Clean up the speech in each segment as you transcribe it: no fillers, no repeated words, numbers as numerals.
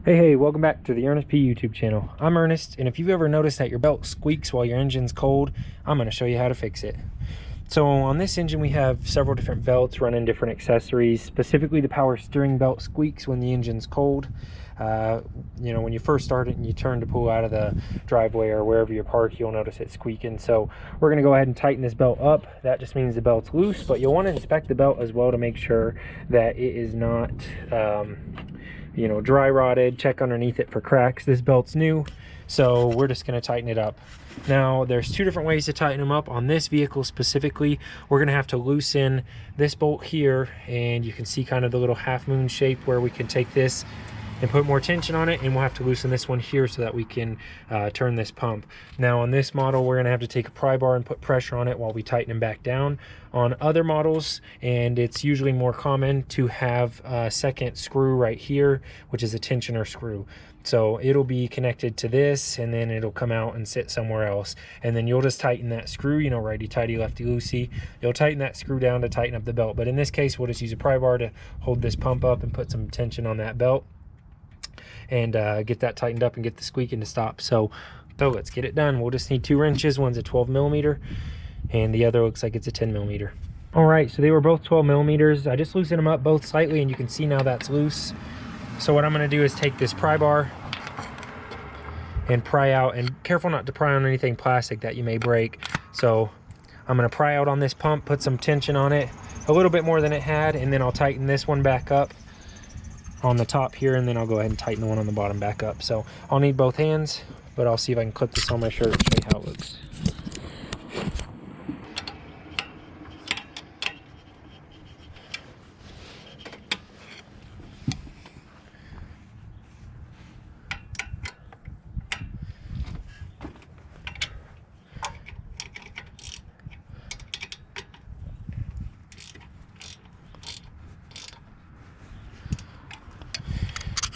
Hey, welcome back to the Ernest P YouTube channel. I'm Ernest, and if you've ever noticed that your belt squeaks while your engine's cold, I'm going to show you how to fix it. So on this engine we have several different belts running different accessories. Specifically, the power steering belt squeaks when the engine's cold. You know, when you first start it and you turn to pull out of the driveway or wherever you park, you'll notice it squeaking. So we're going to go ahead and tighten this belt up. That just means the belt's loose, but you'll want to inspect the belt as well to make sure that it is not you know, dry rotted. Check underneath it for cracks. This belt's new, so we're just going to tighten it up. Now there's two different ways to tighten them up. On this vehicle specifically, we're going to have to loosen this bolt here, and you can see kind of the little half moon shape where we can take this and put more tension on it, and we'll have to loosen this one here so that we can turn this pump. Now on this model, we're gonna have to take a pry bar and put pressure on it while we tighten them back down. On other models, and it's usually more common to have a second screw right here, which is a tensioner screw. So it'll be connected to this, and then it'll come out and sit somewhere else. And then you'll just tighten that screw, you know, righty-tighty, lefty-loosey. You'll tighten that screw down to tighten up the belt. But in this case, we'll just use a pry bar to hold this pump up and put some tension on that belt, and get that tightened up and get the squeaking to stop. So let's get it done. We'll just need 2 wrenches. One's a 12 millimeter and the other looks like it's a 10 millimeter. All right, so they were both 12 millimeters. I just loosened them up both slightly, and you can see now that's loose. So what I'm going to do is take this pry bar and pry out, and careful not to pry on anything plastic that you may break. So I'm going to pry out on this pump, put some tension on it, a little bit more than it had, and then I'll tighten this one back up on the top here, and then I'll go ahead and tighten the one on the bottom back up. So I'll need both hands, but I'll see if I can clip this on my shirt and show you how it looks.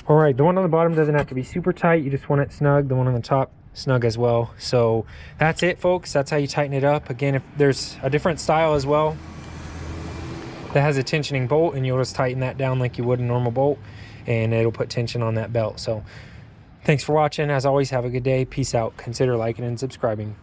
All right, the one on the bottom doesn't have to be super tight. You just want it snug. The one on the top, snug as well. So that's it, folks. That's how you tighten it up. Again, if there's a different style as well that has a tensioning bolt, and you'll just tighten that down like you would a normal bolt, and it'll put tension on that belt. So thanks for watching. As always, have a good day. Peace out. Consider liking and subscribing.